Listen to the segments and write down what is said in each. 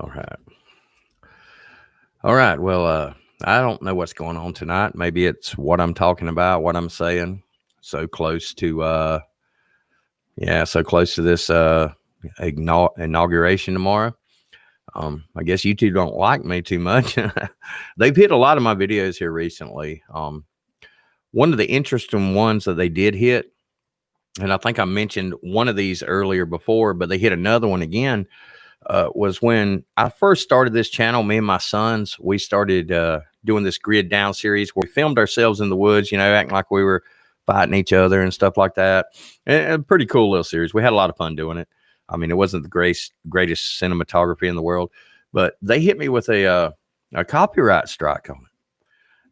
All right. All right. Well, I don't know what's going on tonight. Maybe it's what I'm talking about, what I'm saying. So close to, so close to this inauguration tomorrow. I guess YouTube don't like me too much. They've hit a lot of my videos here recently. One of the interesting ones that they did hit, and I think I mentioned one of these earlier before, but they hit another one again. Was when I first started this channel. Me and my sons, we started doing this grid down series where we filmed ourselves in the woods, acting like we were fighting each other and stuff like that. And a pretty cool little series. We had a lot of fun doing it. I mean, it wasn't the greatest cinematography in the world, but they hit me with a copyright strike on it.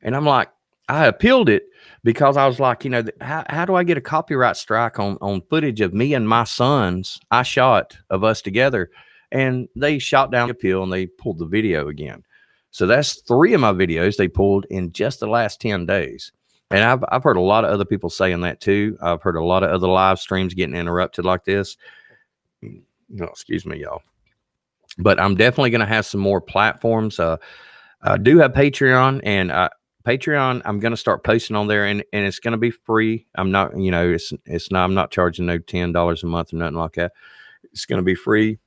And I'm like, I appealed it because I was like, how do I get a copyright strike on footage of me and my sons I shot of us together? And they shot down the appeal and they pulled the video again. So that's 3 of my videos they pulled in just the last 10 days. And I've heard a lot of other people saying that too. I've heard a lot of other live streams getting interrupted like this. Excuse me, y'all. But I'm definitely going to have some more platforms. I do have Patreon, and Patreon, I'm going to start posting on there, and it's going to be free. I'm not, I'm not charging no $10 a month or nothing like that. It's going to be free.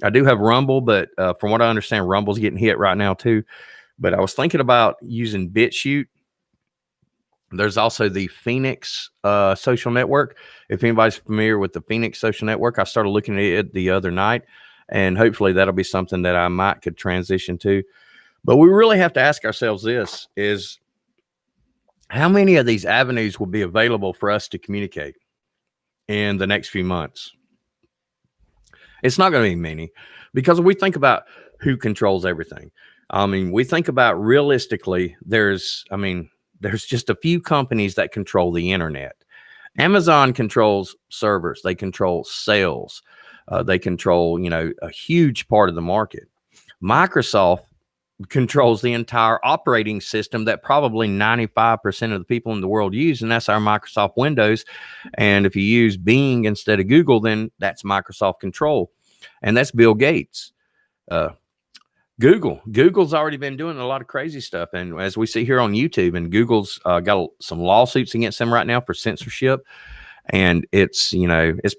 I do have Rumble, but from what I understand, Rumble's getting hit right now too. But I was thinking about using BitChute. There's also the Phoenix social network. If anybody's familiar with the Phoenix social network, I started looking at it the other night, and hopefully that'll be something that I could transition to. But we really have to ask ourselves this is how many of these avenues will be available for us to communicate in the next few months? It's not going to be many, because we think about who controls everything. I mean, we think about realistically, there's just a few companies that control the internet. Amazon controls servers. They control sales. They control, a huge part of the market. Microsoft controls the entire operating system that probably 95% of the people in the world use, and that's our Microsoft Windows. And if you use Bing instead of Google, then that's Microsoft control, and that's Bill Gates. Google's already been doing a lot of crazy stuff, and as we see here on YouTube, and Google's got some lawsuits against them right now for censorship. And it's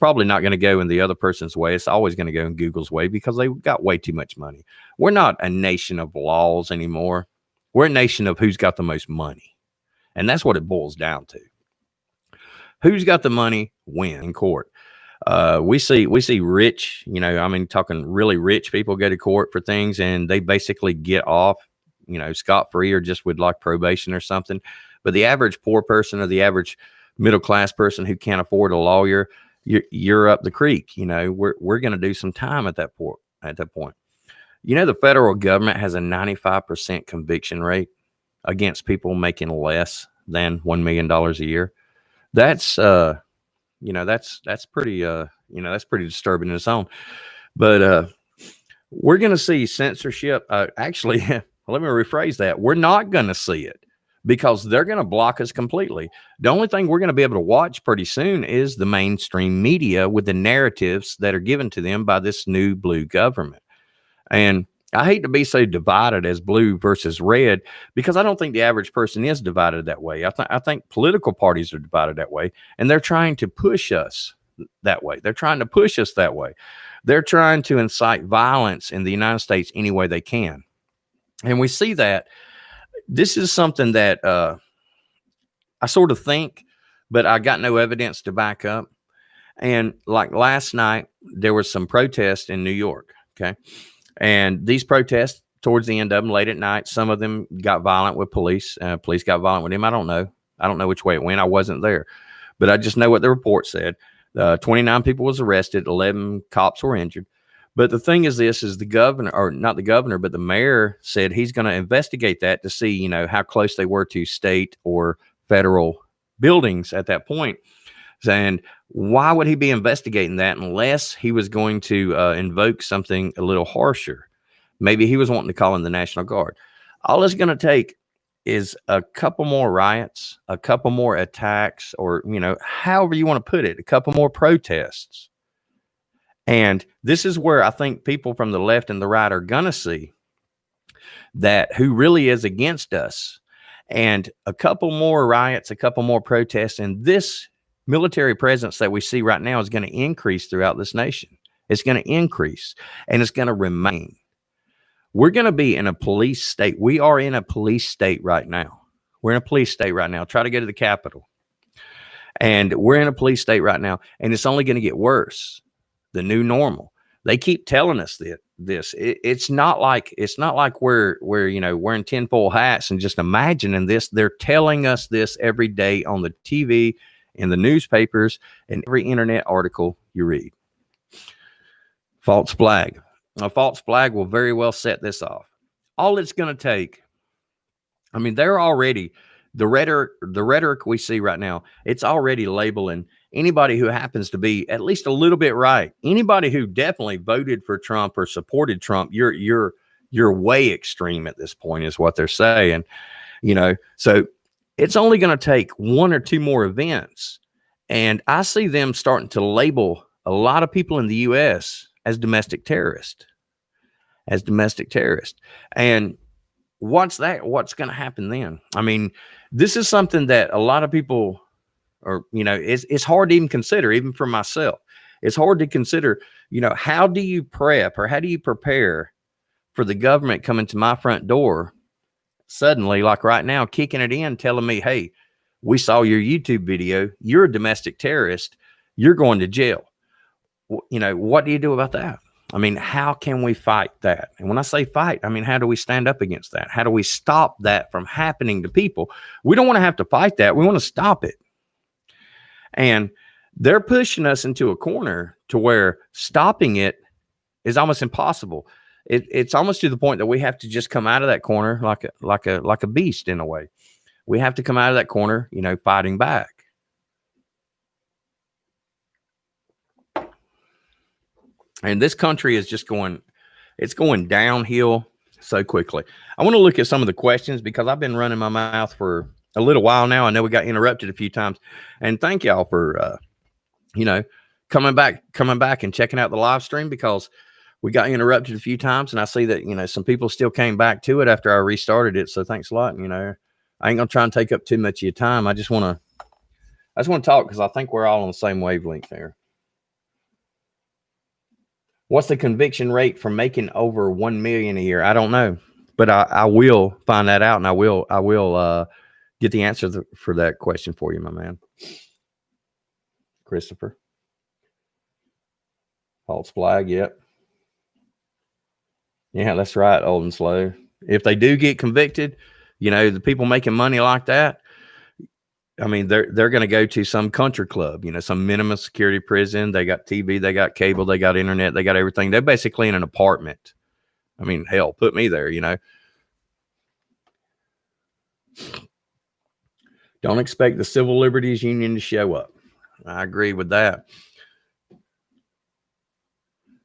probably not going to go in the other person's way. It's always going to go in Google's way because they've got way too much money. We're not a nation of laws anymore. We're a nation of who's got the most money. And that's what it boils down to. Who's got the money win in court. We see rich, talking really rich people go to court for things, and they basically get off, scot-free or just with like probation or something. But the average poor person or the average middle-class person who can't afford a lawyer, you're up the creek. We're going to do some time at that point. The federal government has a 95% conviction rate against people making less than $1 million a year. That's that's pretty that's pretty disturbing in its own. But we're going to see censorship. Actually, let me rephrase that. We're not going to see it, because they're going to block us completely. The only thing we're going to be able to watch pretty soon is the mainstream media with the narratives that are given to them by this new blue government. And I hate to be so divided as blue versus red, because I don't think the average person is divided that way. I think political parties are divided that way, and they're trying to push us that way. They're trying to push us that way. They're trying to incite violence in the United States any way they can. And we see that. This is something that I sort of think, but I got no evidence to back up. And like last night, there was some protests in New York. Okay. And these protests, towards the end of them, late at night, some of them got violent with police. Police got violent with him. I don't know which way it went. I wasn't there. But I just know what the report said. 29 people was arrested. 11 cops were injured. But the thing is, this is the governor, or not the governor, but the mayor said he's going to investigate that to see, how close they were to state or federal buildings at that point. And why would he be investigating that unless he was going to invoke something a little harsher? Maybe he was wanting to call in the National Guard. All it's going to take is a couple more riots, a couple more attacks, or, however you want to put it, a couple more protests. And this is where I think people from the left and the right are going to see that who really is against us. And a couple more riots, a couple more protests, and this military presence that we see right now is going to increase throughout this nation. It's going to increase, and it's going to remain. We're going to be in a police state. We are in a police state right now. We're in a police state right now. Try to go to the Capitol. And we're in a police state right now, and it's only going to get worse. The new normal. They keep telling us this. It's not like we're wearing tinfoil hats and just imagining this. They're telling us this every day on the TV, in the newspapers, and every internet article you read. False flag. A false flag will very well set this off. All it's going to take, I mean, they're already, the rhetoric we see right now, it's already labeling anybody who happens to be at least a little bit right. Anybody who definitely voted for Trump or supported Trump, you're way extreme at this point, is what they're saying. So it's only going to take one or two more events, and I see them starting to label a lot of people in the U.S. as domestic terrorists. And what's going to happen then? I mean, this is something that a lot of people are, it's hard to even consider, even for myself. It's hard to consider, how do you prep or how do you prepare for the government coming to my front door suddenly, like right now, kicking it in, telling me, hey, we saw your YouTube video. You're a domestic terrorist. You're going to jail. What do you do about that? I mean, how can we fight that? And when I say fight, I mean, how do we stand up against that? How do we stop that from happening to people? We don't want to have to fight that. We want to stop it. And they're pushing us into a corner to where stopping it is almost impossible. It's almost to the point that we have to just come out of that corner like a beast in a way. We have to come out of that corner, fighting back. And this country is just going downhill so quickly. I want to look at some of the questions because I've been running my mouth for a little while now. I know we got interrupted a few times, and thank y'all for, coming back and checking out the live stream, because we got interrupted a few times, and I see that, some people still came back to it after I restarted it. So thanks a lot. I ain't gonna try and take up too much of your time. I just want to talk because I think we're all on the same wavelength there. What's the conviction rate for making over 1 million a year? I don't know, but I will find that out, and I will get the answer for that question for you, my man. Christopher. False flag. Yep. Yeah, that's right. Old and slow. If they do get convicted, the people making money like that, I mean, they're going to go to some country club, some minimum security prison. They got TV, they got cable, they got internet, they got everything. They're basically in an apartment. I mean, hell, put me there, Don't expect the Civil Liberties Union to show up. I agree with that.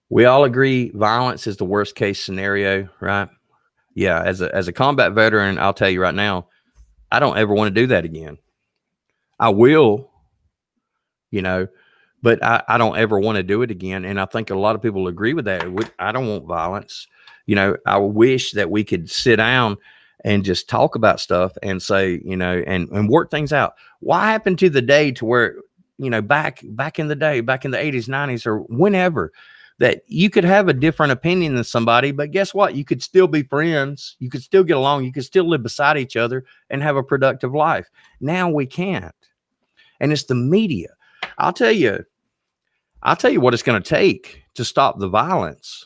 We all agree violence is the worst case scenario, right? Yeah, as a combat veteran, I'll tell you right now, I don't ever want to do that again. I will, but I don't ever want to do it again. And I think a lot of people agree with that. I don't want violence. I wish that we could sit down and just talk about stuff and say, and work things out. What happened to the day to where, back in the day, back in the 80s, 90s, or whenever, that you could have a different opinion than somebody, but guess what? You could still be friends. You could still get along. You could still live beside each other and have a productive life. Now we can't. And it's the media. I'll tell you what it's going to take to stop the violence,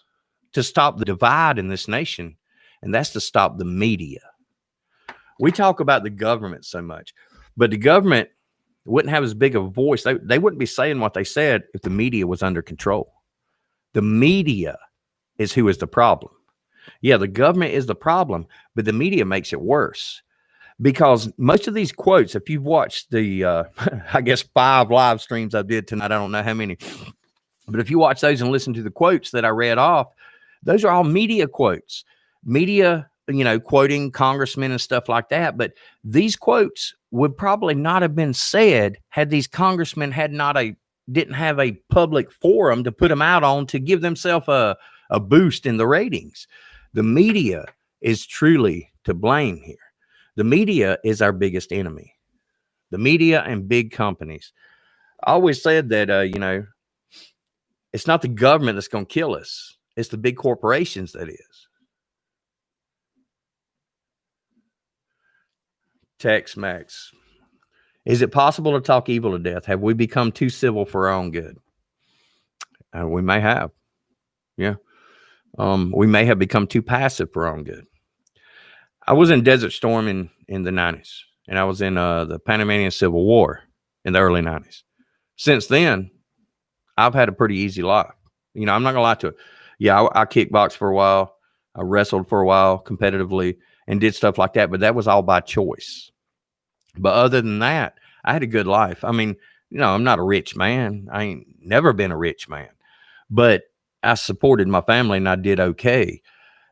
to stop the divide in this nation. And that's to stop the media. We talk about the government so much, but the government wouldn't have as big of a voice. They wouldn't be saying what they said if the media was under control. The media is who is the problem. Yeah, the government is the problem, but the media makes it worse. Because most of these quotes, if you've watched the, I guess 5 live streams I did tonight, I don't know how many, but if you watch those and listen to the quotes that I read off, those are all media quotes. Media, quoting congressmen and stuff like that. But these quotes would probably not have been said had these congressmen had not a didn't have a public forum to put them out on to give themselves a boost in the ratings. The media is truly to blame here. The media is our biggest enemy. The media and big companies. I always said that, it's not the government that's going to kill us. It's the big corporations that is. Tex Max. Is it possible to talk evil to death? Have we become too civil for our own good? We may have. Yeah. We may have become too passive for our own good. I was in Desert Storm in the 90s, and I was in the Panamanian Civil War in the early 90s. Since then, I've had a pretty easy life. I'm not going to lie to it. Yeah, I kickboxed for a while. I wrestled for a while competitively and did stuff like that, but that was all by choice. But other than that, I had a good life. I mean, I'm not a rich man. I ain't never been a rich man, but I supported my family and I did okay.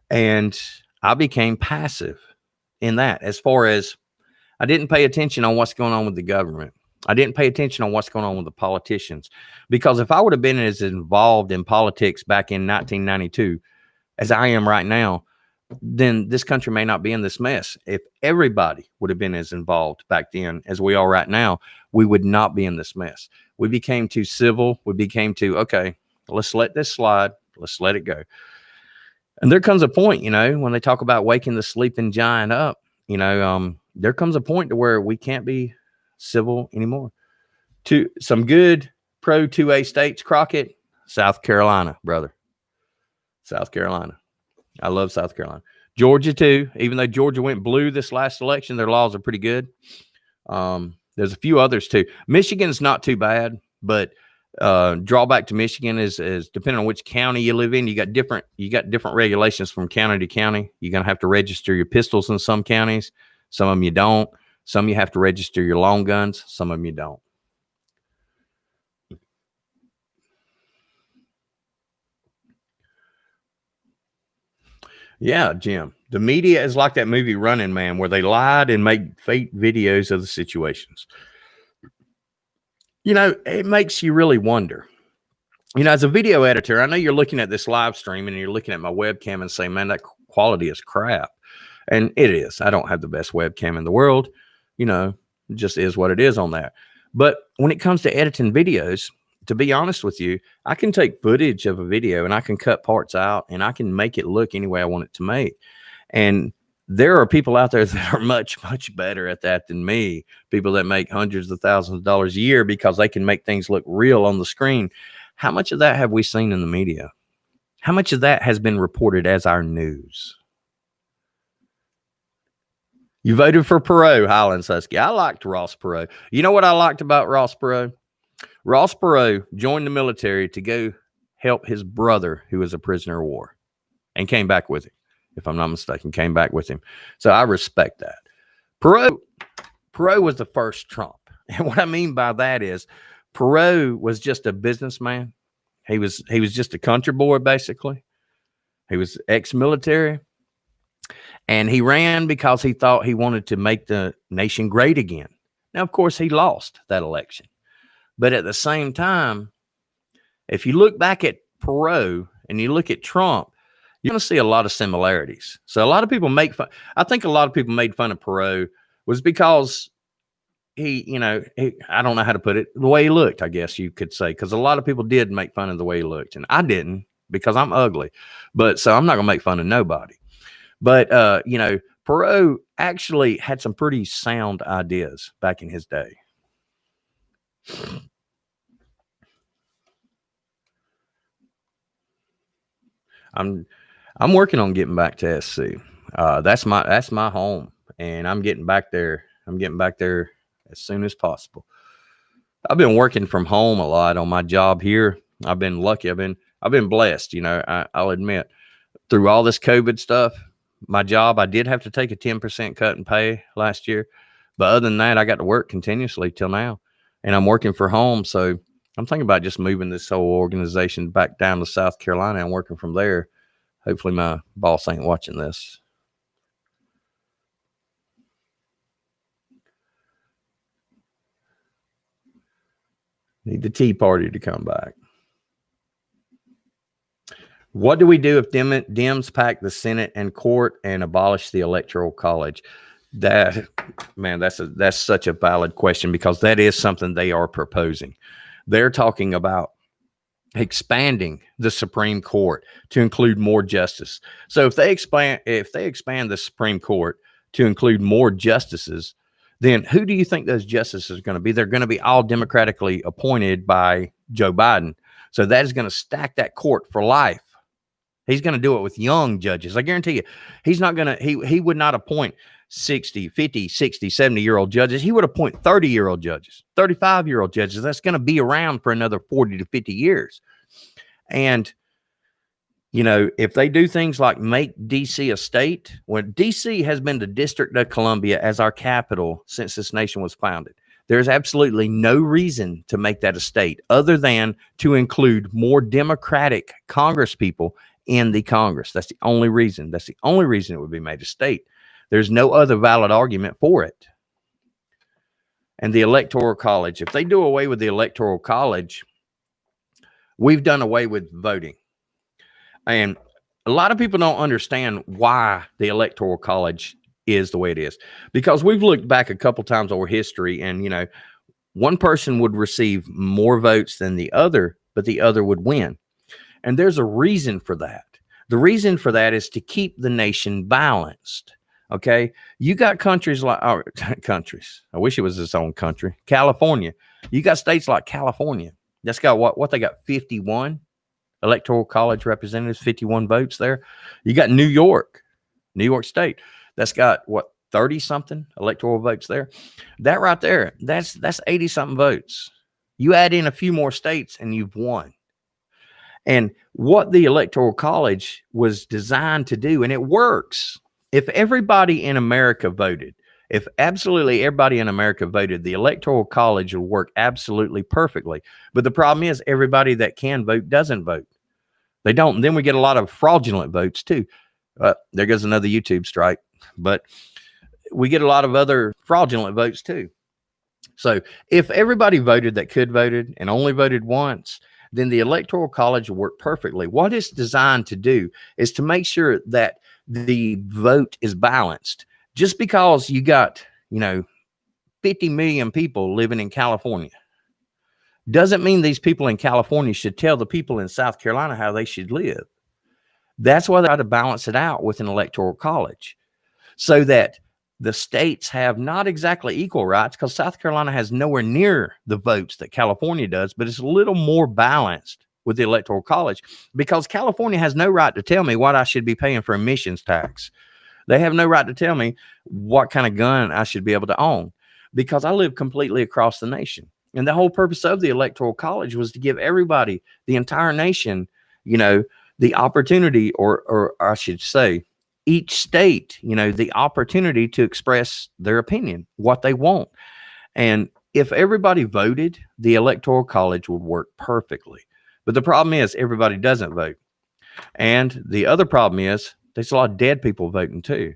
And I became passive in that, as far as I didn't pay attention on what's going on with the government. I didn't pay attention on what's going on with the politicians, because if I would have been as involved in politics back in 1992 as I am right now, then this country may not be in this mess. If everybody would have been as involved back then as we are right now, we would not be in this mess. We became too civil. We became too, okay, let's let this slide. Let's let it go. And there comes a point, when they talk about waking the sleeping giant up, there comes a point to where we can't be civil anymore. To some good pro 2A states, Crockett, South Carolina, brother. South Carolina. I love South Carolina. Georgia, too. Even though Georgia went blue this last election, their laws are pretty good. There's a few others, too. Michigan's not too bad, but drawback to Michigan is depending on which county you live in, you got different regulations from county to county. You're going to have to register your pistols in some counties. Some of them you don't. Some you have to register your long guns. Some of them you don't. Yeah, Jim. The media is like that movie Running Man, where they lied and made fake videos of the situations. It makes you really wonder. As a video editor, I know you're looking at this live stream and you're looking at my webcam and saying, man, that quality is crap. And it is. I don't have the best webcam in the world. It just is what it is on that. But when it comes to editing videos, to be honest with you, I can take footage of a video and I can cut parts out and I can make it look any way I want it to make. And there are people out there that are much, much better at that than me. People that make hundreds of thousands of dollars a year because they can make things look real on the screen. How much of that have we seen in the media? How much of that has been reported as our news? You voted for Perot, Highland Susky. I liked Ross Perot. You know what I liked about Ross Perot? Ross Perot joined the military to go help his brother, who was a prisoner of war, and came back with him. If I'm not mistaken, came back with him. So I respect that. Perot was the first Trump. And what I mean by that is Perot was just a businessman. He was just a country boy, basically. He was ex-military. And he ran because he thought he wanted to make the nation great again. Now, of course, he lost that election. But at the same time, if you look back at Perot and you look at Trump, you're going to see a lot of similarities. So a lot of people make fun. I think a lot of people made fun of Perot was because I don't know how to put it, the way he looked, I guess you could say, because a lot of people did make fun of the way he looked. And I didn't, because I'm ugly. But so I'm not going to make fun of nobody. But, Perot actually had some pretty sound ideas back in his day. I'm working on getting back to SC. That's my home, and I'm getting back there. As soon as possible. I've been working from home a lot on my job here. I've been lucky. I've been blessed. I'll admit, through all this COVID stuff, my job, I did have to take a 10% cut in pay last year, but other than that, I got to work continuously till now, and I'm working from home. So I'm thinking about just moving this whole organization back down to South Carolina and working from there. Hopefully my boss ain't watching this. Need the Tea Party to come back. What do we do if Dems pack the Senate and court and abolish the Electoral College? That, man, that's such a valid question, because that is something they are proposing. They're talking about expanding the Supreme Court to include more justice. So if they expand the Supreme Court to include more justices, then who do you think those justices are going to be? They're going to be all democratically appointed by Joe Biden. So that is going to stack that court for life. He's going to do it with young judges. I guarantee you, he's not going to, he would not appoint 60, 50, 60, 70-year-old judges. He would appoint 30-year-old judges, 35-year-old judges. That's going to be around for another 40 to 50 years. And, you know, if they do things like make D.C. a state, when D.C. has been the District of Columbia as our capital since this nation was founded, there's absolutely no reason to make that a state other than to include more Democratic Congress people in the Congress. That's the only reason. That's the only reason it would be made a state. There's no other valid argument for it. And the Electoral College, if they do away with the Electoral College, we've done away with voting. And a lot of people don't understand why the Electoral College is the way it is, because we've looked back a couple times over history, and, you know, one person would receive more votes than the other, but the other would win. And there's a reason for that. The reason for that is to keep the nation balanced. Okay. You got countries like countries. I wish it was its own country. California. You got states like California. That's got what they got 51 Electoral College representatives, 51 votes there. You got New York State. That's got what, 30 something electoral votes there. That right there, that's 80 something votes. You add in a few more states and you've won. And what the Electoral College was designed to do, and it works. If everybody in America voted, if absolutely everybody in America voted, the Electoral College will work absolutely perfectly. But the problem is everybody that can vote doesn't vote. They don't. And then we get a lot of fraudulent votes too. There goes another YouTube strike. But we get a lot of other fraudulent votes too. So if everybody voted that could voted and only voted once, then the Electoral College will work perfectly. What it's designed to do is to make sure that the vote is balanced. Just because you got, 50 million people living in California doesn't mean these people in California should tell the people in South Carolina how they should live. That's why they try to balance it out with an Electoral College, so that the states have not exactly equal rights, because South Carolina has nowhere near the votes that California does, but it's a little more balanced with the Electoral College, because California has no right to tell me what I should be paying for emissions tax. They have no right to tell me what kind of gun I should be able to own, because I live completely across the nation. And the whole purpose of the Electoral College was to give everybody, the entire nation, the opportunity, or I should say, each state, the opportunity to express their opinion, what they want. And if everybody voted, the Electoral College would work perfectly. But the problem is everybody doesn't vote. And the other problem is there's a lot of dead people voting too.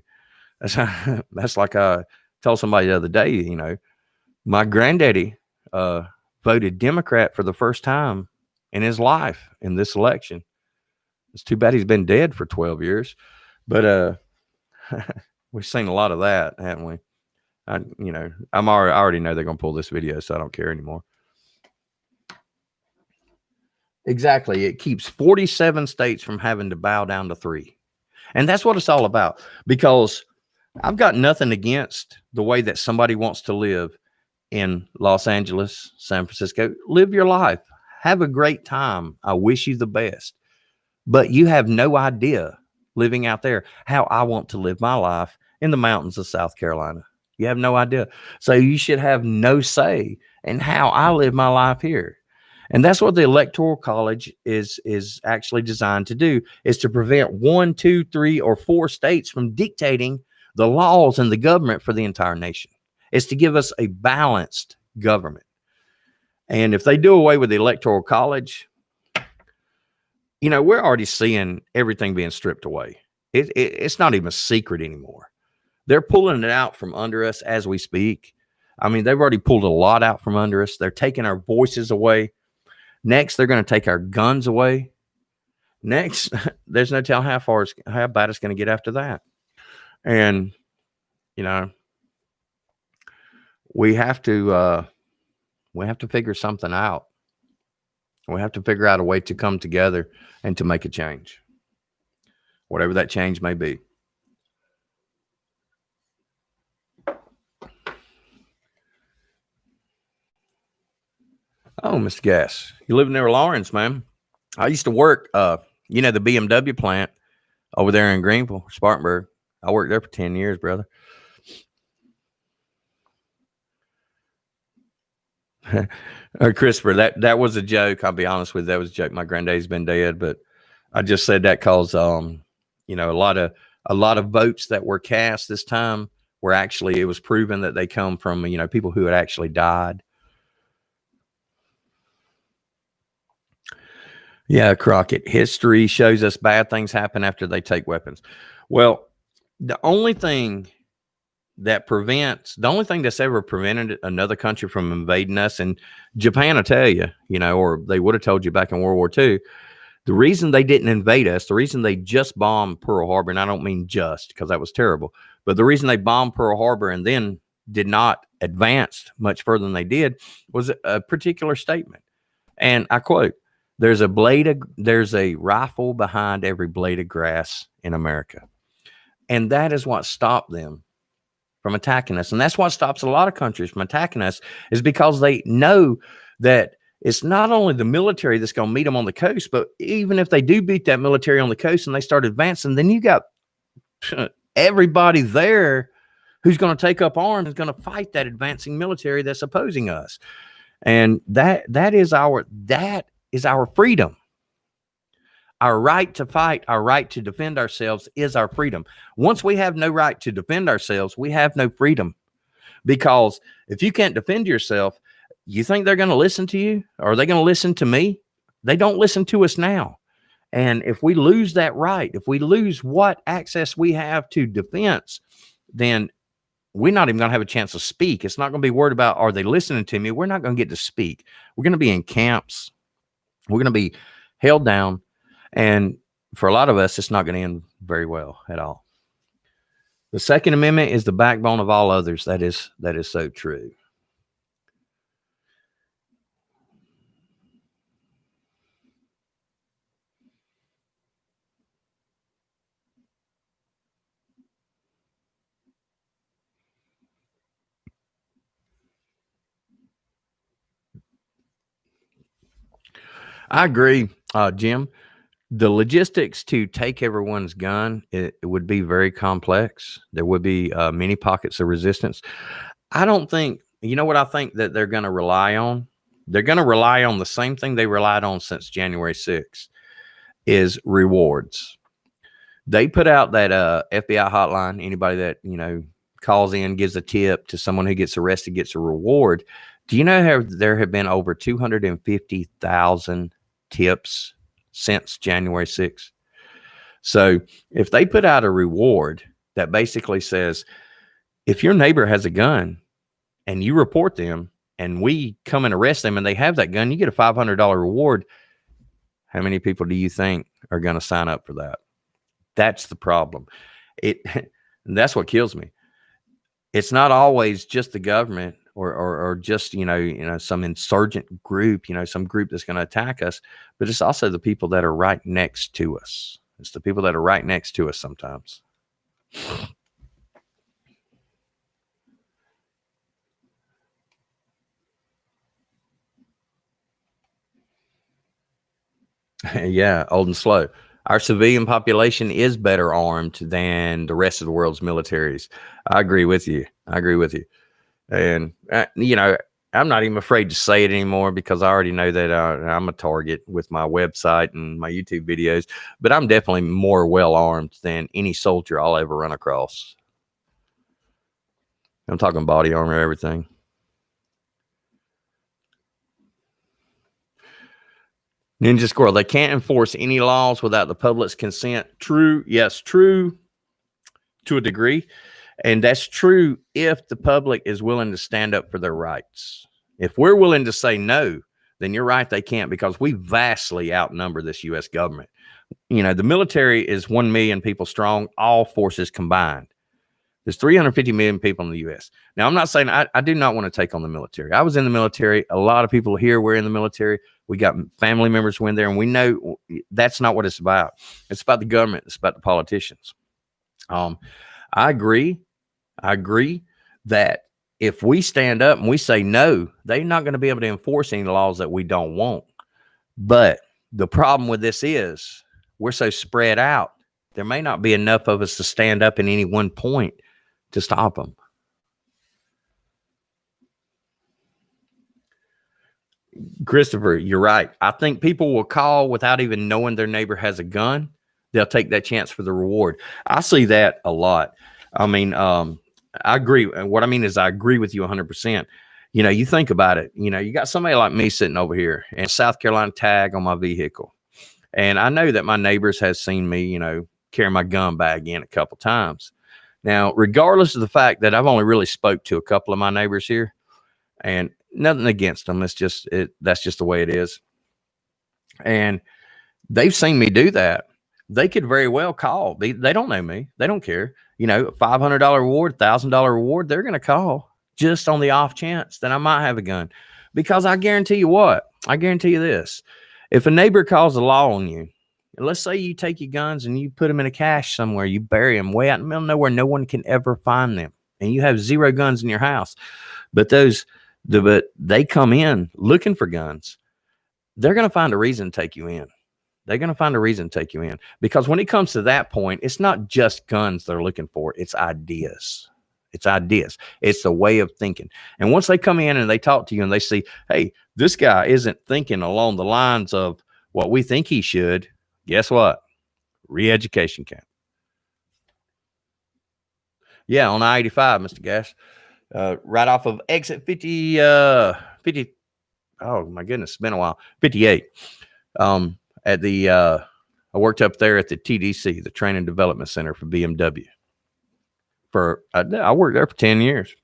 That's like I told somebody the other day, my granddaddy voted Democrat for the first time in his life in this election. It's too bad he's been dead for 12 years. But we've seen a lot of that, haven't we? I already know they're going to pull this video, so I don't care anymore. Exactly. It keeps 47 states from having to bow down to 3. And that's what it's all about, because I've got nothing against the way that somebody wants to live in Los Angeles, San Francisco. Live your life. Have a great time. I wish you the best. But you have no idea, living out there, how I want to live my life in the mountains of South Carolina. You have no idea. So you should have no say in how I live my life here. And that's what the Electoral College is actually designed to do, is to prevent 1, 2, 3, or 4 states from dictating the laws and the government for the entire nation. It's to give us a balanced government. And if they do away with the Electoral College, we're already seeing everything being stripped away. It's not even a secret anymore. They're pulling it out from under us as we speak. I mean, they've already pulled a lot out from under us. They're taking our voices away. Next, they're going to take our guns away. Next, there's no telling how bad it's going to get after that. And, you know, we have to figure something out. We have to figure out a way to come together and to make a change, whatever that change may be. Oh, Mr. Gas, you live near Lawrence, man. I used to work, the BMW plant over there in Greenville, Spartanburg. I worked there for 10 years, brother. Christopher, that was a joke. I'll be honest with you. That was a joke. My granddaddy's been dead, but I just said that because, a lot of votes that were cast this time were actually, it was proven that they come from, people who had actually died. Yeah, Crockett, history shows us bad things happen after they take weapons. Well, the only thing that's ever prevented another country from invading us, and Japan will tell you, or they would have told you back in World War II, the reason they didn't invade us, the reason they just bombed Pearl Harbor, and I don't mean just because that was terrible, but the reason they bombed Pearl Harbor and then did not advance much further than they did was a particular statement. And I quote, there's a rifle behind every blade of grass in America. And that is what stopped them from attacking us. And that's what stops a lot of countries from attacking us, is because they know that it's not only the military that's going to meet them on the coast, but even if they do beat that military on the coast and they start advancing, then you got everybody there who's going to take up arms is going to fight that advancing military that's opposing us. And that is our freedom. Our right to fight, our right to defend ourselves is our freedom. Once we have no right to defend ourselves, we have no freedom. Because if you can't defend yourself, you think they're going to listen to you? Or are they going to listen to me? They don't listen to us now. And if we lose that right, if we lose what access we have to defense, then we're not even going to have a chance to speak. It's not going to be worried about, are they listening to me? We're not going to get to speak. We're going to be in camps. We're going to be held down. And for a lot of us, it's not going to end very well at all. The Second Amendment is the backbone of all others. That is so true. I agree, Jim. The logistics to take everyone's gun, it would be very complex. There would be many pockets of resistance. I don't think, what I think that they're going to rely on? They're going to rely on the same thing they relied on since January 6th, is rewards. They put out that FBI hotline. Anybody that, calls in, gives a tip to someone who gets arrested, gets a reward. Do you know there have been over 250,000 tips since January 6th? So if they put out a reward that basically says, if your neighbor has a gun and you report them and we come and arrest them and they have that gun, you get a $500 reward. How many people do you think are going to sign up for that? That's the problem. That's what kills me. It's not always just the government or just, some insurgent group, some group that's going to attack us, but it's also the people that are right next to us. It's the people that are right next to us sometimes. Yeah, old and slow. Our civilian population is better armed than the rest of the world's militaries. I agree with you. And, I'm not even afraid to say it anymore because I already know that I'm a target with my website and my YouTube videos, but I'm definitely more well armed than any soldier I'll ever run across. I'm talking body armor, everything. Ninja Squirrel, they can't enforce any laws without the public's consent. True. Yes, true to a degree. And that's true if the public is willing to stand up for their rights. If we're willing to say no, then you're right, they can't, because we vastly outnumber this U.S. government. The military is 1 million people strong, all forces combined. There's 350 million people in the U.S. Now, I'm not saying I do not want to take on the military. I was in the military. A lot of people here were in the military. We got family members who went there, and we know that's not what it's about. It's about the government. It's about the politicians. I agree. I agree that if we stand up and we say no, they're not going to be able to enforce any laws that we don't want. But the problem with this is we're so spread out. There may not be enough of us to stand up in any one point to stop them. Christopher, you're right. I think people will call without even knowing their neighbor has a gun. They'll take that chance for the reward. I see that a lot. I mean, I agree. What I mean is I agree with you 100%. You think about it. You got somebody like me sitting over here and South Carolina tag on my vehicle. And I know that my neighbors has seen me, carry my gun bag in a couple times. Now, regardless of the fact that I've only really spoke to a couple of my neighbors here, and nothing against them, that's just the way it is. And they've seen me do that. They could very well call. They don't know me. They don't care. $500 reward, $1,000 reward, they're going to call just on the off chance that I might have a gun. Because I guarantee you this. If a neighbor calls the law on you, and let's say you take your guns and you put them in a cache somewhere, you bury them way out in the middle of nowhere, no one can ever find them, and you have 0 guns in your house, but they come in looking for guns, they're going to find a reason to take you in. They're going to find a reason to take you in, because when it comes to that point, it's not just guns they're looking for. It's ideas. It's ideas. It's the way of thinking. And once they come in and they talk to you and they see, hey, this guy isn't thinking along the lines of what we think he should, guess what? Re-education camp. Yeah, on I-85, Mr. Gass. Right off of exit 50, oh my goodness, it's been a while. 58. I worked up there at the TDC, the Training Development Center for BMW. I worked there for 10 years.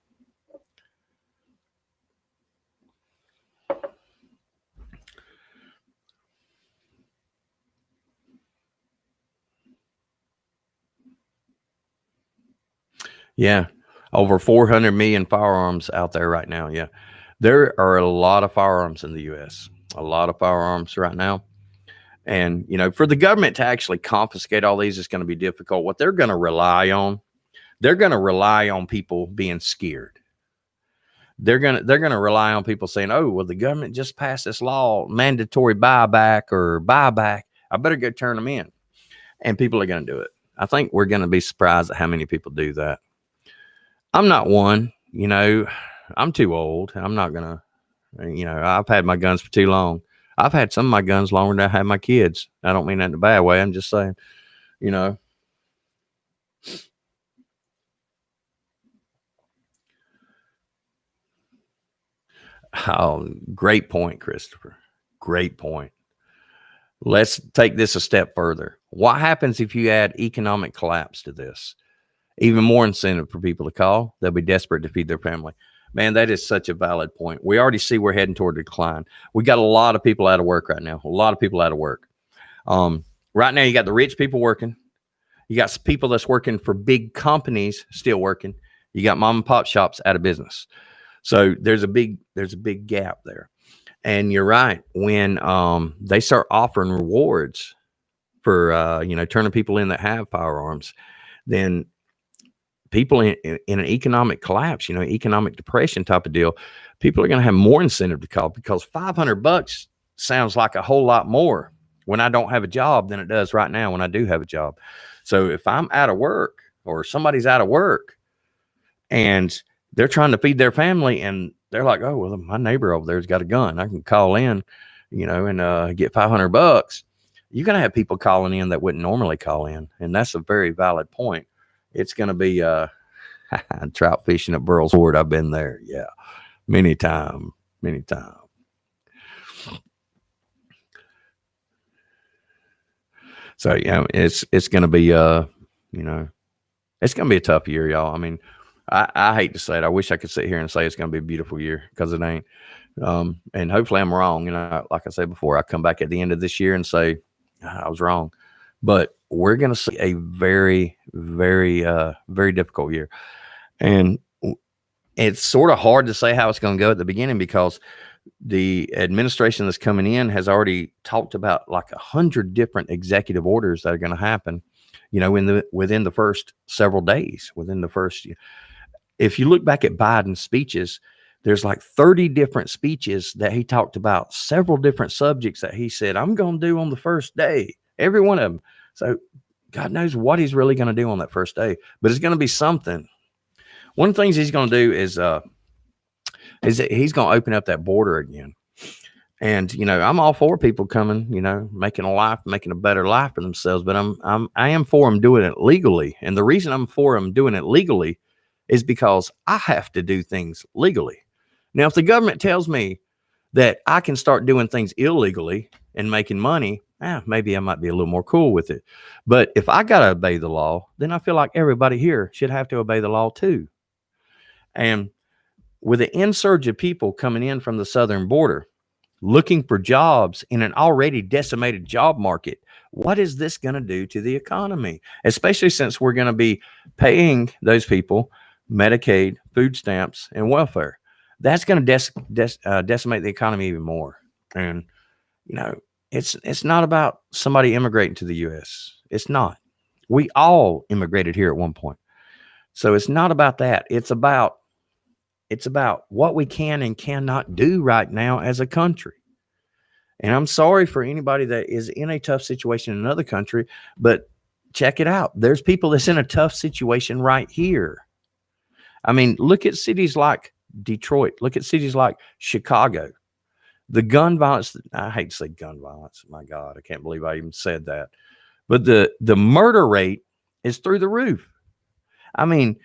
Yeah. Over 400 million firearms out there right now. Yeah. There are a lot of firearms in the U.S., a lot of firearms right now. And, for the government to actually confiscate all these is going to be difficult. What they're going to rely on people being scared. They're going to rely on people saying, oh, well, the government just passed this law, mandatory buyback. I better go turn them in. And people are going to do it. I think we're going to be surprised at how many people do that. I'm not one, I'm too old. I'm not going to, I've had my guns for too long. I've had some of my guns longer than I had my kids. I don't mean that in a bad way. I'm just saying, Oh, great point, Christopher. Great point. Let's take this a step further. What happens if you add economic collapse to this? Even more incentive for people to call. They'll be desperate to feed their family. Man, that is such a valid point. We already see we're heading toward a decline. We got a lot of people out of work right now. A lot of people out of work. Right now, you got the rich people working. You got some people that's working for big companies still working. You got mom and pop shops out of business. So there's a big gap there. And you're right. When they start offering rewards for turning people in that have firearms, then people in an economic collapse, economic depression type of deal, people are going to have more incentive to call, because $500 sounds like a whole lot more when I don't have a job than it does right now when I do have a job. So if I'm out of work or somebody's out of work and they're trying to feed their family and they're like, oh, well, my neighbor over there's got a gun, I can call in, and get $500. You're going to have people calling in that wouldn't normally call in. And that's a very valid point. It's going to be trout fishing at Burl's Ford. I've been there. Yeah. Many times. So, yeah, it's going to be, It's going to be a tough year, y'all. I mean, I hate to say it. I wish I could sit here and say it's going to be a beautiful year, because it ain't. And hopefully I'm wrong. Like I said before, I come back at the end of this year and say, "Ah, I was wrong." But we're going to see a very, very, very difficult year. And it's sort of hard to say how it's going to go at the beginning, because the administration that's coming in has already talked about like 100 different executive orders that are going to happen, within the first several days, if you look back at Biden's speeches, there's like 30 different speeches that he talked about, several different subjects that he said, I'm going to do on the first day, every one of them. So God knows what he's really going to do on that first day, but it's going to be something. One of the things he's going to do is that he's going to open up that border again. And, I'm all for people coming, making a better life for themselves, but I am for them doing it legally. And the reason I'm for them doing it legally is because I have to do things legally. Now, if the government tells me that I can start doing things illegally and making money, maybe I might be a little more cool with it. But if I got to obey the law, then I feel like everybody here should have to obey the law too. And with the insurge of people coming in from the southern border, looking for jobs in an already decimated job market, what is this going to do to the economy? Especially since we're going to be paying those people Medicaid, food stamps, and welfare. That's going to decimate the economy even more. And, it's not about somebody immigrating to the U.S. It's not. We all immigrated here at one point. So it's not about that. It's about what we can and cannot do right now as a country. And I'm sorry for anybody that is in a tough situation in another country, but check it out. There's people that's in a tough situation right here. I mean, look at cities like Detroit. Look at cities like Chicago. The gun violence, I hate to say gun violence. My God, I can't believe I even said that. But the murder rate is through the roof. I mean,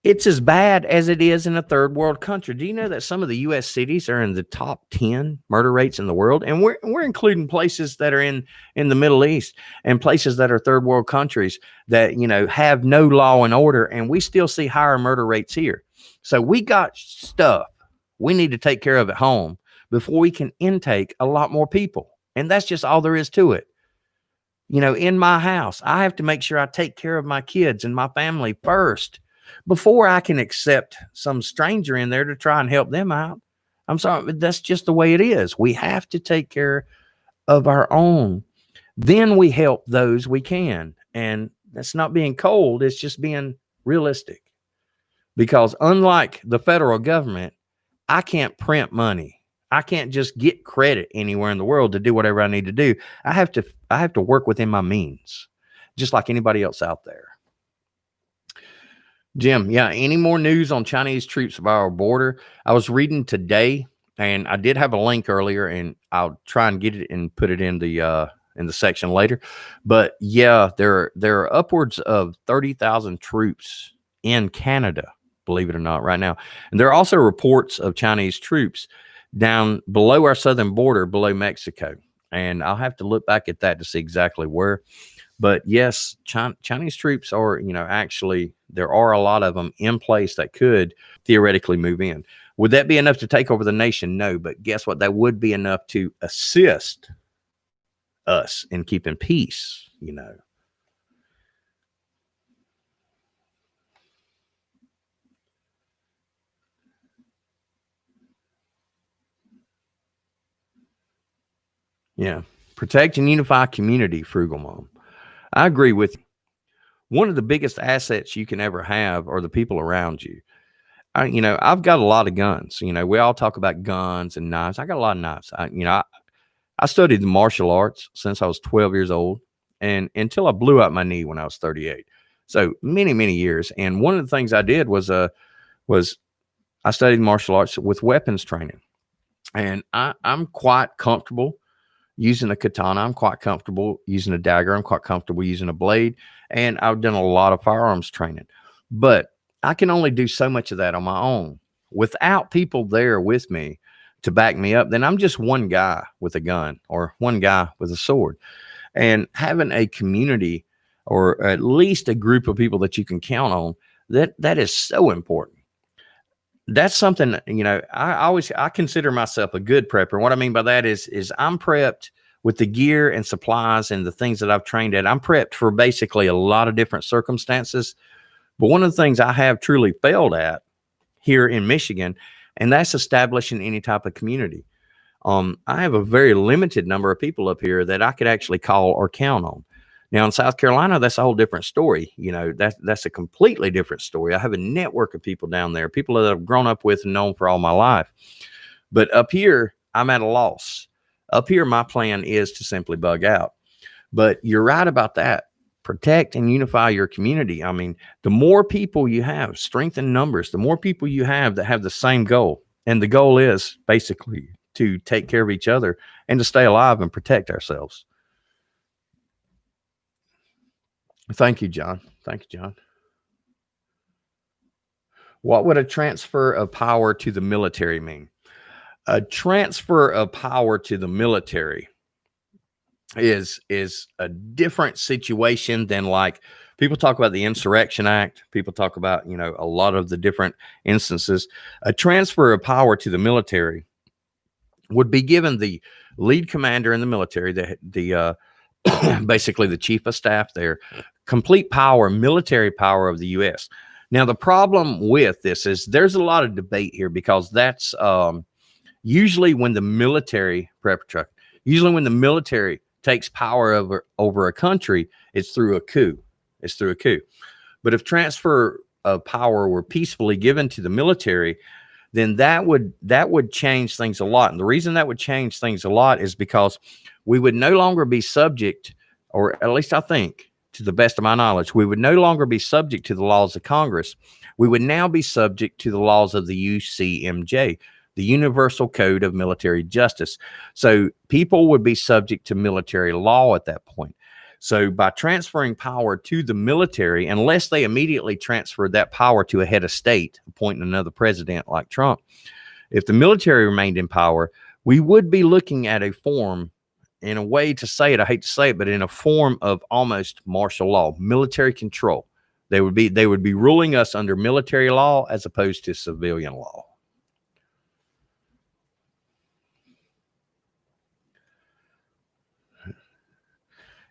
it's as bad as it is in a third world country. Do you know that some of the U.S. cities are in the top 10 murder rates in the world? And we're including places that are in the Middle East and places that are third world countries that, have no law and order. And we still see higher murder rates here. So we got stuff we need to take care of at home before we can intake a lot more people. And that's just all there is to it. In my house, I have to make sure I take care of my kids and my family first before I can accept some stranger in there to try and help them out. I'm sorry, but that's just the way it is. We have to take care of our own. Then we help those we can. And that's not being cold. It's just being realistic. Because unlike the federal government, I can't print money. I can't just get credit anywhere in the world to do whatever I need to do. I have to work within my means, just like anybody else out there. Jim, yeah, any more news on Chinese troops by our border? I was reading today, and I did have a link earlier, and I'll try and get it and put it in the section later. But yeah, there are upwards of 30,000 troops in Canada, believe it or not, right now. And there are also reports of Chinese troops down below our southern border, below Mexico. And I'll have to look back at that to see exactly where. But yes, Chinese troops are, actually, there are a lot of them in place that could theoretically move in. Would that be enough to take over the nation? No, but guess what? That would be enough to assist us in keeping peace, Yeah. Protect and unify community, Frugal Mom. I agree with you. One of the biggest assets you can ever have are the people around you. I've got a lot of guns. We all talk about guns and knives. I got a lot of knives. I studied the martial arts since I was 12 years old, and until I blew out my knee when I was 38. So many, many years. And one of the things I did was I studied martial arts with weapons training, and I'm quite comfortable using a katana. I'm quite comfortable using a dagger. I'm quite comfortable using a blade. And I've done a lot of firearms training. But I can only do so much of that on my own. Without people there with me to back me up, then I'm just one guy with a gun or one guy with a sword. And having a community or at least a group of people that you can count on, that is so important. That's something, I consider myself a good prepper. What I mean by that is I'm prepped with the gear and supplies and the things that I've trained at. I'm prepped for basically a lot of different circumstances. But one of the things I have truly failed at here in Michigan, and that's establishing any type of community. I have a very limited number of people up here that I could actually call or count on. Now in South Carolina, that's a whole different story. That's a completely different story. I have a network of people down there, people that I've grown up with and known for all my life. But up here, I'm at a loss. Up here, my plan is to simply bug out. But you're right about that. Protect and unify your community. I mean, the more people you have, strength in numbers, the more people you have that have the same goal. And the goal is basically to take care of each other and to stay alive and protect ourselves. Thank you, John. Thank you, John. What would a transfer of power to the military mean? A transfer of power to the military is a different situation than, like, people talk about the Insurrection Act. People talk about, a lot of the different instances. A transfer of power to the military would be given the lead commander in the military, the basically the chief of staff there, complete power, military power of the U.S. Now, the problem with this is there's a lot of debate here, because that's usually when the military takes power over a country, it's through a coup. But if transfer of power were peacefully given to the military, then that would change things a lot. And the reason that would change things a lot is because we would no longer be subject, or at least I think, to the best of my knowledge, we would no longer be subject to the laws of Congress. We would now be subject to the laws of the UCMJ, the Universal Code of Military Justice. So people would be subject to military law at that point. So by transferring power to the military, unless they immediately transferred that power to a head of state, appointing another president like Trump, if the military remained in power, we would be looking at a form, in a way to say it, I hate to say it, but in a form of almost martial law, military control. They would be ruling us under military law as opposed to civilian law.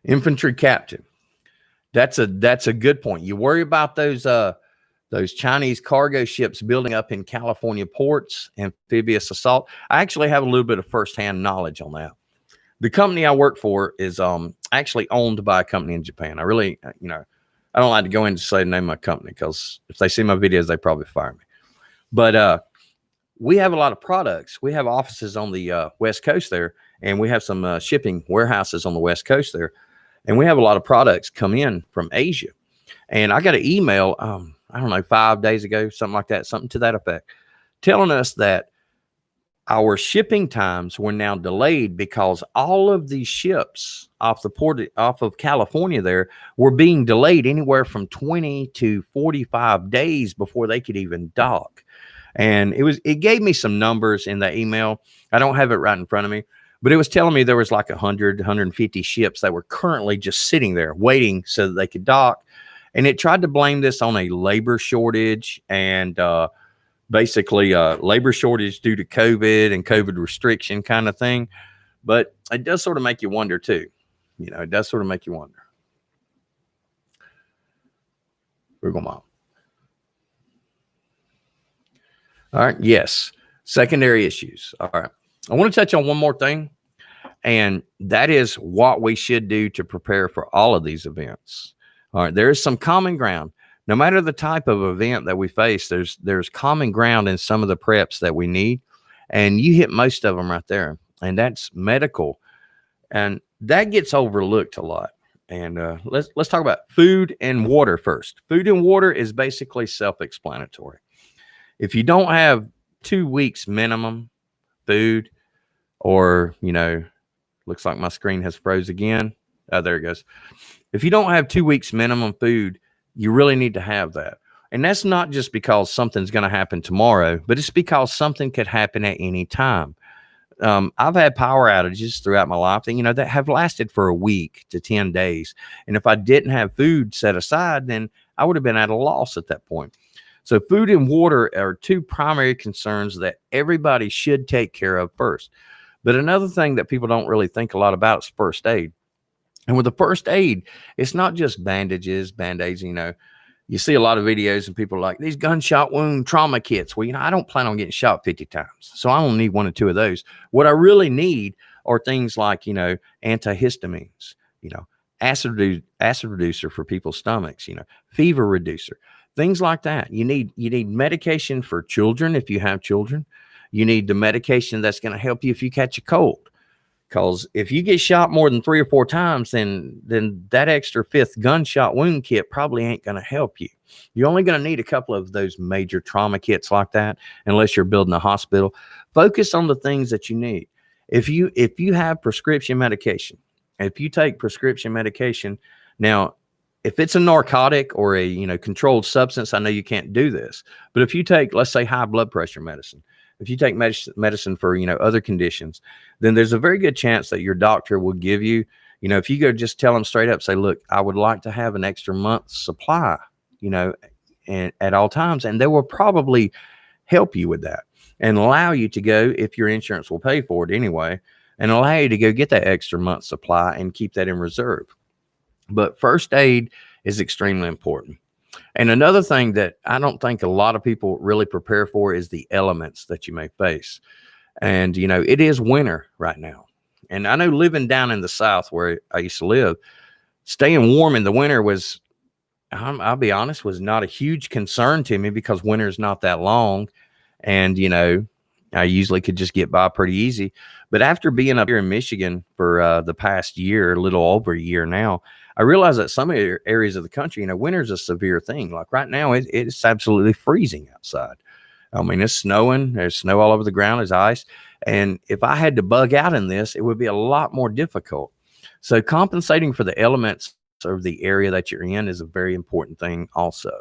Infantry captain. That's a good point. You worry about those Chinese cargo ships building up in California ports, amphibious assault. I actually have a little bit of firsthand knowledge on that. The company I work for is actually owned by a company in Japan. I really, I don't like to go in to say the name of my company, because if they see my videos, they probably fire me. But we have a lot of products. We have offices on the West Coast there, and we have some shipping warehouses on the West Coast there. And we have a lot of products come in from Asia. And I got an email, I don't know, 5 days ago, something like that, something to that effect, telling us that our shipping times were now delayed because all of these ships off of California there were being delayed anywhere from 20 to 45 days before they could even dock. And it gave me some numbers in that email. I don't have it right in front of me, but it was telling me there was like 100, 150 ships that were currently just sitting there waiting so that they could dock. And it tried to blame this on a labor shortage and basically labor shortage due to COVID and COVID restriction kind of thing. But it does sort of make you wonder too. It does sort of make you wonder. We're going on. All right. Yes. Secondary issues. All right. I want to touch on one more thing, and that is what we should do to prepare for all of these events. All right. There is some common ground. No matter the type of event that we face, there's common ground in some of the preps that we need, and you hit most of them right there, and that's medical, and that gets overlooked a lot. And let's talk about food and water first. Food and water is basically self-explanatory. If you don't have 2 weeks minimum food, or looks like my screen has froze again. Oh, there it goes. If you don't have 2 weeks minimum food, you really need to have that. And that's not just because something's going to happen tomorrow, but it's because something could happen at any time. I've had power outages throughout my life that, that have lasted for a week to 10 days. And if I didn't have food set aside, then I would have been at a loss at that point. So food and water are two primary concerns that everybody should take care of first. But another thing that people don't really think a lot about is first aid. And with the first aid, it's not just bandages, band-aids, you see a lot of videos and people are like, these gunshot wound trauma kits. Well, I don't plan on getting shot 50 times. So I only need 1 or 2 of those. What I really need are things like, antihistamines, acid reducer for people's stomachs, fever reducer, things like that. You need medication for children if you have children. You need the medication that's going to help you if you catch a cold. Because if you get shot more than 3 or 4 times, then that extra 5th gunshot wound kit probably ain't going to help you. You're only going to need a couple of those major trauma kits like that, unless you're building a hospital. Focus on the things that you need. If you have prescription medication, if you take prescription medication, now, if it's a narcotic or a controlled substance, I know you can't do this. But if you take, let's say, high blood pressure medicine, if you take medicine for, other conditions, then there's a very good chance that your doctor will give you, if you go just tell them straight up, say, look, I would like to have an extra month's supply, and at all times. And they will probably help you with that and allow you to go, if your insurance will pay for it anyway, and allow you to go get that extra month's supply and keep that in reserve. But first aid is extremely important. And another thing that I don't think a lot of people really prepare for is the elements that you may face. And, it is winter right now. And I know living down in the South where I used to live, staying warm in the winter was, I'll be honest, was not a huge concern to me because winter is not that long. And, I usually could just get by pretty easy. But after being up here in Michigan for the past year, a little over a year now, I realize that some areas of the country, winter is a severe thing. Like right now, it's absolutely freezing outside. I mean, it's snowing. There's snow all over the ground. There's ice. And if I had to bug out in this, it would be a lot more difficult. So compensating for the elements of the area that you're in is a very important thing also.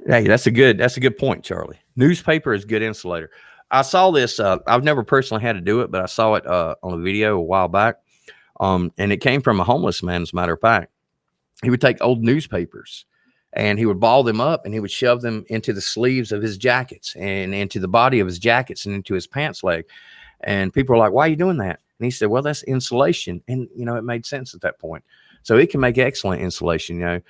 Hey, that's a good point, Charlie. Newspaper is good insulator. I saw this. I've never personally had to do it, but I saw it on a video a while back. And it came from a homeless man, as a matter of fact. He would take old newspapers and he would ball them up and he would shove them into the sleeves of his jackets and into the body of his jackets and into his pants leg. And people were like, why are you doing that? And he said, well, that's insulation. And, it made sense at that point. So it can make excellent insulation,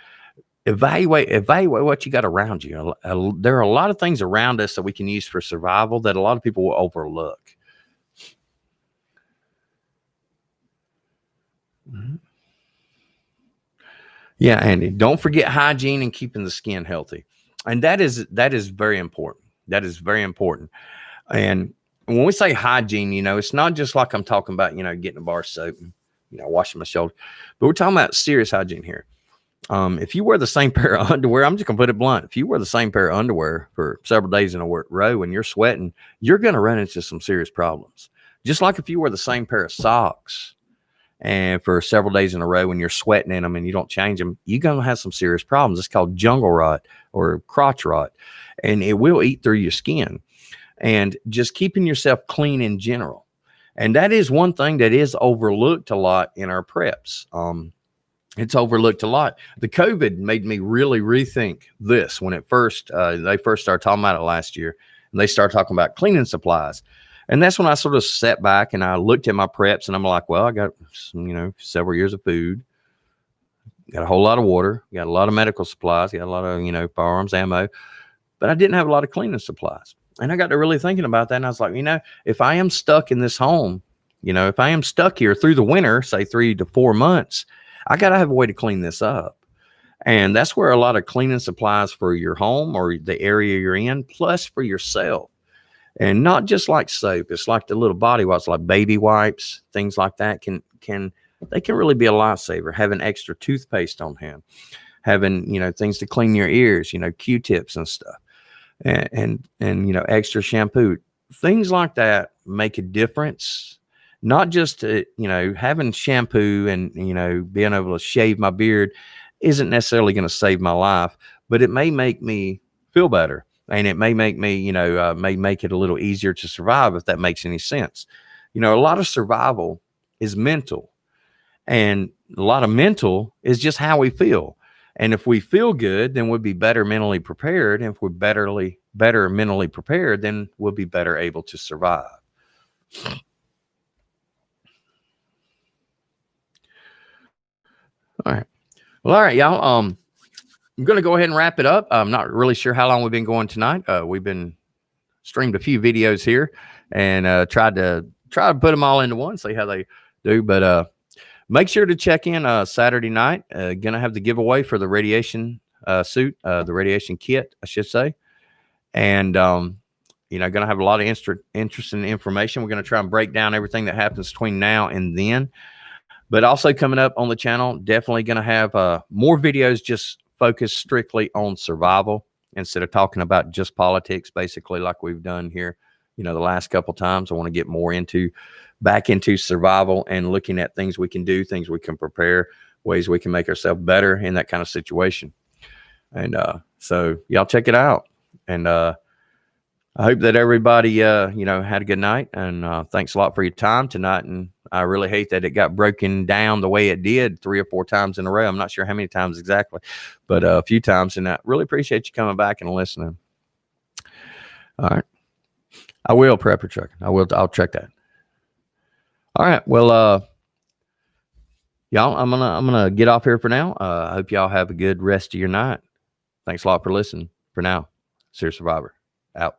Evaluate what you got around you. There are a lot of things around us that we can use for survival that a lot of people will overlook. Mm-hmm. Yeah, Andy, don't forget hygiene and keeping the skin healthy. And that is very important. That is very important. And when we say hygiene, it's not just like I'm talking about, getting a bar of soap and, washing my shoulder, but we're talking about serious hygiene here. If you wear the same pair of underwear, I'm just gonna put it blunt. If you wear the same pair of underwear for several days in a row and you're sweating, you're going to run into some serious problems. Just like if you wear the same pair of socks and for several days in a row and you're sweating in them and you don't change them, you're going to have some serious problems. It's called jungle rot or crotch rot, and it will eat through your skin. And just keeping yourself clean in general. And that is one thing that is overlooked a lot in our preps. It's overlooked a lot. The COVID made me really rethink this when they first started talking about it last year, and they started talking about cleaning supplies. And that's when I sort of sat back and I looked at my preps and I'm like, well, I got several years of food, got a whole lot of water, got a lot of medical supplies, got a lot of, firearms, ammo, but I didn't have a lot of cleaning supplies. And I got to really thinking about that. And I was like, if I am stuck in this home, if I am stuck here through the winter, say 3 to 4 months, I got to have a way to clean this up. And that's where a lot of cleaning supplies for your home or the area you're in, plus for yourself. And not just like soap. It's like the little body wipes, like baby wipes, things like that can really be a lifesaver. Having extra toothpaste on hand, having, things to clean your ears, Q-tips and stuff, and extra shampoo, things like that make a difference. Not just, having shampoo and, being able to shave my beard isn't necessarily going to save my life, but it may make me feel better. and it may make me, may make it a little easier to survive, if that makes any sense. A lot of survival is mental, and a lot of mental is just how we feel. And if we feel good, then we'll be better mentally prepared. And if we're better mentally prepared, then we'll be better able to survive. All right. Well, all right, y'all. I'm going to go ahead and wrap it up. I'm not really sure how long we've been going tonight. We've been streamed a few videos here, and tried to put them all into one, see how they do. But make sure to check in Saturday night. Going to have the giveaway for the radiation suit, the radiation kit, I should say. And, going to have a lot of interesting information. We're going to try and break down everything that happens between now and then. But also coming up on the channel, definitely going to have more videos just focused strictly on survival, instead of talking about just politics, basically, like we've done here, the last couple times. I want to get more back into survival and looking at things we can do, things we can prepare, ways we can make ourselves better in that kind of situation. And so y'all check it out. And I hope that everybody, had a good night. And thanks a lot for your time tonight. And I really hate that it got broken down the way it did 3 or 4 times in a row. I'm not sure how many times exactly, but a few times. And I really appreciate you coming back and listening. All right. I will, Prepper Truck. I'll check that. All right. Well, y'all, I'm gonna get off here for now. I hope y'all have a good rest of your night. Thanks a lot for listening. For now, Serious Survivor out.